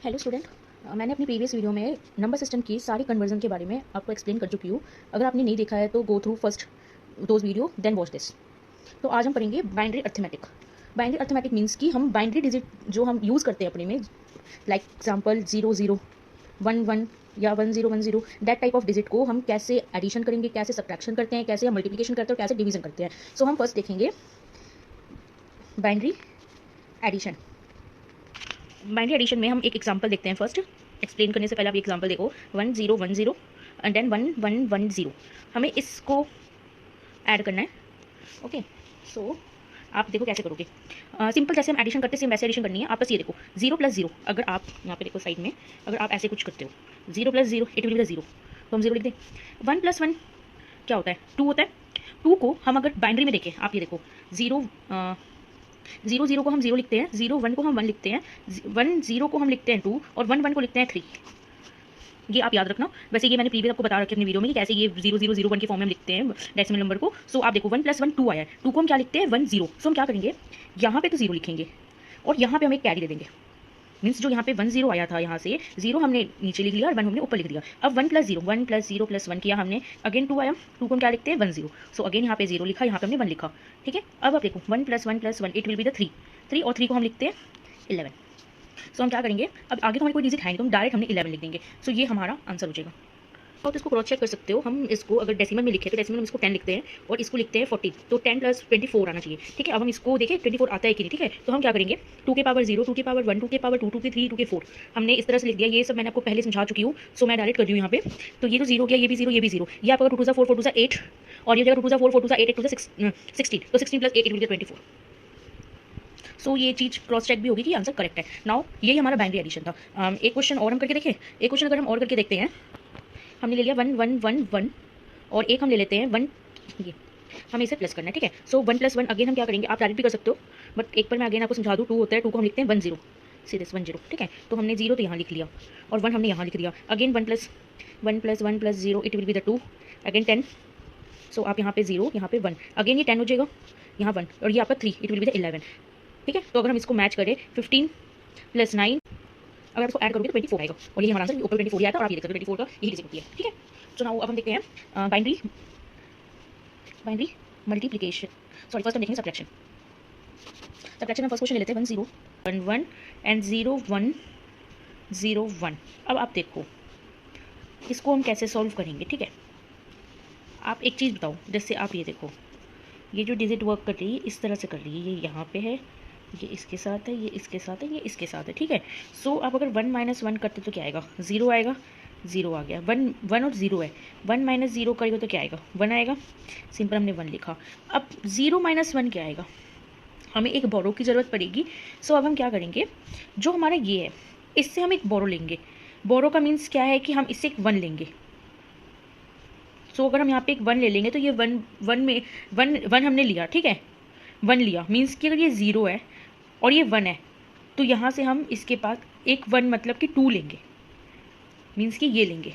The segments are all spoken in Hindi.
Hello student. मैंने अपनी प्रीवियस वीडियो में नंबर सिस्टम की सारी कन्वर्जन के बारे में आपको एक्सप्लेन कर चुकी हूँ। अगर आपने नहीं देखा है तो go through first those video then watch this. तो आज हम पढ़ेंगे binary arithmetic. Binary arithmetic means कि हम बाइनरी डिजिट जो हम यूज़ करते हैं अपने में, लाइक एग्जाम्पल 0 0 1 1 या 1 0 1 0, दैट टाइप ऑफ डिजिट को हम कैसे एडिशन करेंगे, कैसे सब्ट्रैक्शन करते हैं, कैसे हम मल्टीप्लिकेशन करते हैं और कैसे डिवीजन करते हैं। सो हम फर्स्ट देखेंगे बाइनरी एडिशन। बाइनरी एडिशन में हम एक एग्जांपल देखते हैं। फर्स्ट एक्सप्लेन करने से पहले आप एग्जांपल देखो 1 0 1 0 एंड देन 1 1 1 0। हमें इसको ऐड करना है। ओके, सो आप देखो कैसे करोगे। सिंपल जैसे हम एडिशन करते हैं सेम वैसे एडिशन करनी है। आप बस ये देखो 0 + 0, अगर आप यहाँ पे देखो साइड में, अगर आप ऐसे कुछ करते हो 0 + 0 इट विल बी द 0, तो हम 0 लिख दें। 1 + 1 क्या होता है? 2 होता है। 2 को हम अगर बाइनरी में देखें, आप ये देखो 0 0 को हम 0 लिखते हैं, 0 1 को हम 1 लिखते हैं, 1 0 को हम लिखते हैं 2 और 1 1 को लिखते हैं 3। ये आप याद रखना। वैसे ये मैंने प्रीवियस आपको बता रखा है अपनी वीडियो में कि कैसे ये 0 0 0 1 के फॉर्म में हम लिखते हैं डेसिमल नंबर को। सो आप देखो 1 + 1 2 आया है, 2 को हम क्या लिखते हैं 1 0। सो हम क्या करेंगे, यहाँ पे तो 0 लिखेंगे और यहाँ पे हम एक कैरी दे देंगे। मीन्स जो यहाँ पे 1 0 आया था, यहाँ से 0 हमने नीचे लिख लिया और 1 हमने ऊपर लिख दिया। अब 1 + 0 1 + 0 + 1 किया हमने, अगेन 2 आया, 2 को हम क्या लिखते हैं 1 0। सो अगेन यहाँ पे 0 लिखा, यहाँ पे हमने 1 लिखा। ठीक है, अब आप देखो 1 + 1 + 1 इट विल बी द 3 3 और 3 को हम लिखते हैं 11। सो हम क्या करेंगे, अब आगे तो हमें कोई डिजिट है नहीं तो हम डायरेक्ट हमने 11 लिख देंगे। सो ये हमारा आंसर हो जाएगा। और तो इसको क्रॉस चेक कर सकते हो। हम इसको अगर डेसिमल में लिखे तो डेसिमल में इसको 10 लिखते हैं और इसको लिखते हैं 40, तो 10 + 24 आना चाहिए। ठीक है, अब हम इसको देखें 24 आता है कि नहीं। ठीक है, तो हम क्या करेंगे 2 की पावर 0, 2 की पावर 1, 2 की पावर 2, 2 की 3, 2 की 4 हमने इस तरह से लिख दिया। ये सब मैंने आपको पहले समझा चुकी हूँ। सो मैं डायरेक्ट कर दी हूँ यहाँ पे। तो ये तो 0 गया, ये भी 0, ये भी 0। ये आपका 2 × 4 4 × 8 और ये जगह 2 × 4 4 × 8 8 × 16, तो 16 + 8 इट विल बी 24। सो ये चीज़ क्रॉस चेक भी होगी कि आंसर करेक्ट है। नाउ यही हमारा बाइनरी एडिशन था। एक क्वेश्चन और हम करके देखें। एक क्वेश्चन अगर हम और करके देखते हैं, हमने ले लिया 1 1 1 1 और एक हम ले लेते हैं 1, ये हमें इसे प्लस करना है। ठीक है, सो 1 + 1 अगेन हम क्या करेंगे, आप डायरेक्ट भी कर सकते हो बट एक पर मैं अगेन आपको समझा दूँ। 2 होता है, 2 को हम लिखते हैं 1 0, सीधे 1 0। ठीक है, तो हमने 0 तो यहाँ लिख लिया और 1 हमने यहाँ लिख दिया। Again 1 + 1 + 1 + 0 it will be the 2, again 10। सो आप यहाँ पे 0, यहाँ पे 1, अगेन ये 10 हो जाएगा, यहाँ 1 और ये आपका 3 इट विल बी द 11। ठीक है, तो अगर हम इसको मैच करें 15 + 9, अगर आप इसको ऐड करोगे तो 24 आएगा और ये हमारा आंसर ऊपर 24 आया था और आप ये देख सकते हो 24 का यही डिजिट होती है। ठीक है, तो नाउ अब हम देखते हैं बाइनरी मल्टीप्लिकेशन। सॉरी, फर्स्ट हम देखेंगे सब्ट्रैक्शन। सब्ट्रैक्शन में फर्स्ट क्वेश्चन ले लेते हैं 1 0 1 1 एंड 0 1 0 1। अब आप देखो इसको हम कैसे सॉल्व करेंगे। ठीक है, आप एक चीज़ बताओ, जैसे आप ये देखो, ये जो डिजिट वर्क कर रही है इस तरह से कर रही है, ये यहाँ पे है, ये इसके साथ है, ये इसके साथ है, ये इसके साथ है। ठीक है, सो आप अगर 1 - 1 करते तो क्या आएगा, 0 आएगा, 0 आ गया। 1 1 और 0 है, 1 - 0 करेगा तो क्या आएगा, 1 आएगा। सिंपल हमने 1 लिखा। अब 0 - 1 क्या आएगा, हमें एक बोरो की ज़रूरत पड़ेगी। सो अब हम क्या करेंगे, जो हमारा ये है इससे हम एक बोरो लेंगे। बोरो का मीन्स क्या है कि हम इससे एक 1 लेंगे। सो अगर हम यहाँ पे एक 1 ले लेंगे तो ये 1 1 में 1 हमने लिया। ठीक है, 1 लिया मीन्स कि अगर ये 0 है और ये 1 है तो यहाँ से हम इसके पास एक 1 मतलब कि 2 लेंगे, मीन्स कि ये लेंगे।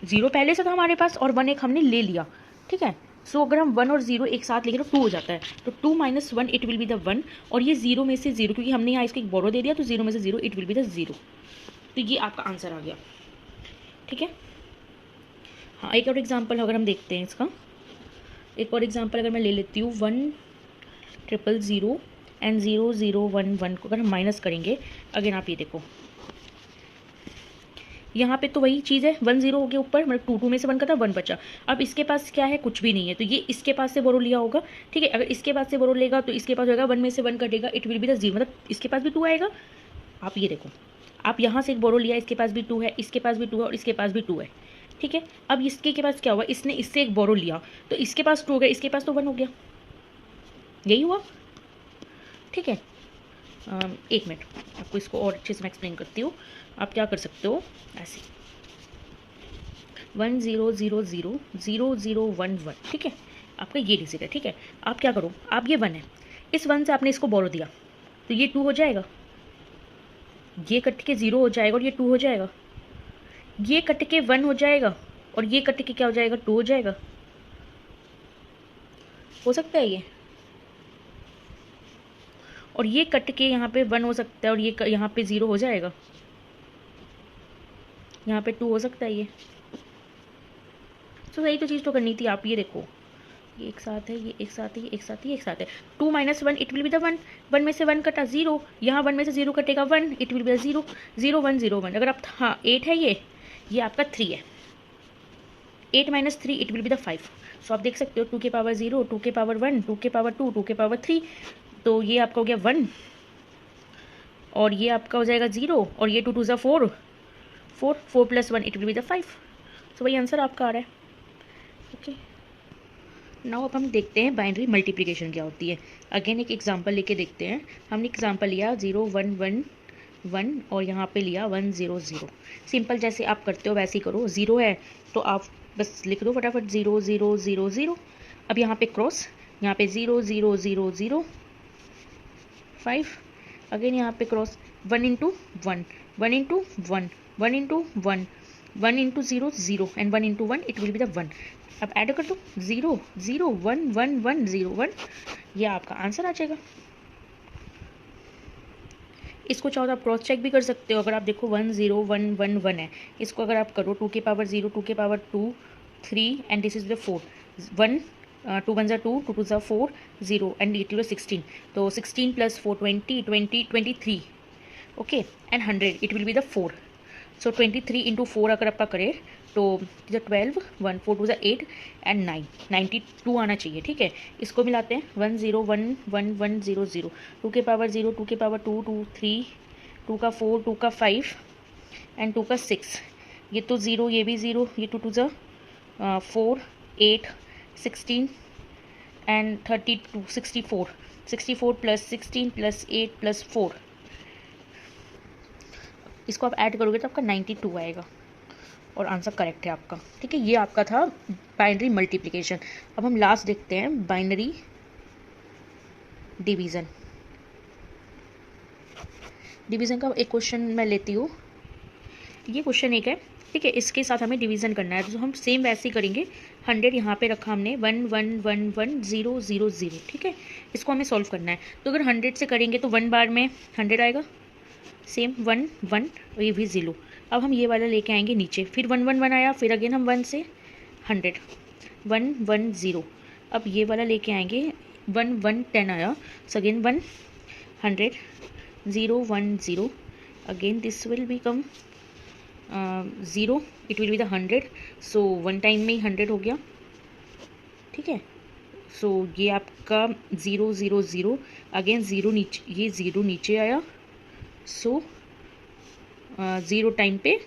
0 पहले से था हमारे पास और 1 एक हमने ले लिया। ठीक है, सो अगर हम 1 और 0 एक साथ लेंगे तो 2 हो जाता है, तो 2 - 1 इट विल बी द 1 और ये 0 में से 0 क्योंकि हमने यहाँ इसको एक बोरो दे दिया तो 0 में से 0 इट विल बी द 0। तो ये आपका आंसर आ गया। ठीक है, हाँ एक और एग्जाम्पल अगर हम देखते हैं इसका, एक और एग्जाम्पल अगर मैं ले लेती हूँ 1 0 0 एंड 0 0 1 1 को अगर हम माइनस करेंगे, अगेन आप ये देखो यहाँ पे तो वही चीज़ है, 1 0 हो गया ऊपर, मतलब 2 2 में से 1 का था, 1 बचा। अब इसके पास क्या है, कुछ भी नहीं है, तो ये इसके पास से बोरो लिया होगा। ठीक है, अगर इसके पास से बोरो लेगा तो इसके पास होगा 1 में से 1 कटेगा, इट विल बी द 0, मतलब इसके पास भी 2 आएगा। आप ये देखो, आप यहाँ से एक बोरो लिया, इसके पास भी 2 है, इसके पास भी 2 है और इसके पास भी 2 है। ठीक है, अब इसके के पास क्या हुआ, इसने इससे एक बोरो लिया तो इसके पास 2 हो गया, इसके पास तो 1 हो गया, यही हुआ। ठीक है, एक मिनट आपको इसको और अच्छे से मैं एक्सप्लेन करती हूँ। आप क्या कर सकते हो, ऐसे 1 0 0 0 0 0 1 1। ठीक है, आपका ये डिजिट है। ठीक है, आप क्या करो, आप ये 1 है, इस 1 से आपने इसको बोरो दिया तो ये 2 हो जाएगा, ये कट के 0 हो जाएगा और ये 2 हो जाएगा, ये कट के 1 हो जाएगा और ये कट के क्या हो जाएगा, 2 हो जाएगा। हो सकता है ये, और ये कट के यहाँ पे 1 हो सकता है और ये यहाँ पे 0 हो जाएगा, यहाँ पे 2 हो सकता है ये। तो सही तो चीज़ तो करनी थी। आप ये देखो, ये एक साथ है, ये एक साथ है, ये एक साथ है, ये एक साथ है। 2 - 1 इट विल बी द 1, 1 में से 1 कटा 0, यहाँ 1 में से 0 कटेगा 1, इट विल बी द 0, 0 1 0 1। अगर आप, हाँ 8 है ये आपका 3 है, 8 - 3 इट विल बी द 5। सो आप देख सकते हो 2 के पावर 0, 2 के पावर 1, 2 के पावर 2, 2 के पावर 3, तो ये आपका हो गया 1 और ये आपका हो जाएगा 0 और ये 2 2 ज़ा 4, 4 4 + 1 इट विल बी द 5। सो वही आंसर आपका आ रहा है। ओके, नाउ अब हम देखते हैं बाइनरी मल्टीप्लिकेशन क्या होती है। अगेन एक एग्जांपल लेके देखते हैं। हमने एग्जांपल लिया 0 1 1 1 और यहाँ पे लिया 1 0 0। सिंपल जैसे आप करते हो वैसे ही करो। 0 है तो आप बस लिख दो फटाफट 0 0 0 0। अब यहाँ पे क्रॉस, यहाँ पे 0 0 0 0 5। अगेन यहाँ पे cross 1 × 1 1 × 1 1 × 1 1 × 0 0 and 1 × 1 it will be the 1। अब ऐड कर दो 0 0 1 1 1 0 1, ये आपका आंसर आ जाएगा। इसको चाहो तो आप क्रॉस चेक भी कर सकते हो। अगर आप देखो 1 0 1 1 1 है, इसको अगर आप करो 2 के पावर 0, 2 के power 2 3 and this is the 4, 1 2 1 = 2, 2 2 = 4 0 and it will 16। तो 16 + 4 20 20 23 okay and 100 it will be the 4। सो 23 × 4 अगर आपका करें तो 12 1 4 2 = 8 एंड 9 92 आना चाहिए। ठीक है, इसको मिलाते हैं 1 0 1 1 1 0 0, 2 के पावर 0, 2 के पावर 2 2 3, 2 का 4, 2 का 5 एंड 2 का 6। ये तो 0, ये भी 0, ये 2 2 ज़ा 4 8 16 एंड 32 64 64 + 16 + 8 + 4, इसको आप ऐड करोगे तो आपका 92 आएगा और आंसर करेक्ट है आपका। ठीक है, ये आपका था बाइनरी मल्टीप्लिकेशन। अब हम लास्ट देखते हैं बाइनरी डिवीज़न। डिवीज़न का एक क्वेश्चन मैं लेती हूँ। ये क्वेश्चन एक है, ठीक है, इसके साथ हमें डिवीज़न करना है तो हम सेम वैसे ही करेंगे। 100 यहाँ पे रखा हमने, 1 1 1 1 0 0 0। ठीक है, इसको हमें सॉल्व करना है। तो अगर 100 से करेंगे तो 1 बार में 100 आएगा, सेम 1 1 और ये भी 0। अब हम ये वाला लेके आएंगे नीचे, फिर 1 1 1 आया, फिर अगेन हम 1 से 100 1 1 0। अब ये वाला लेके आएंगे 1 1 10 आया, so again 1 100 0 1 0, again this will become 0, it will be the 100। So 1 time में ही 100 हो गया। ठीक है, सो ये आपका 0 0 0, अगेन 0 नीचे, ये 0 नीचे आया, सो 0 टाइम पे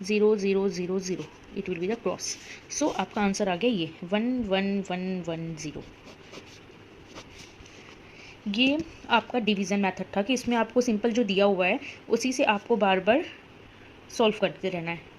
0 0 0 0, it will be the cross. So आपका आंसर आ गया ये 1 1 1 1 0। ये आपका डिवीज़न मेथड था कि इसमें आपको सिंपल जो दिया हुआ है उसी से आपको बार बार सॉल्व करते रहना है।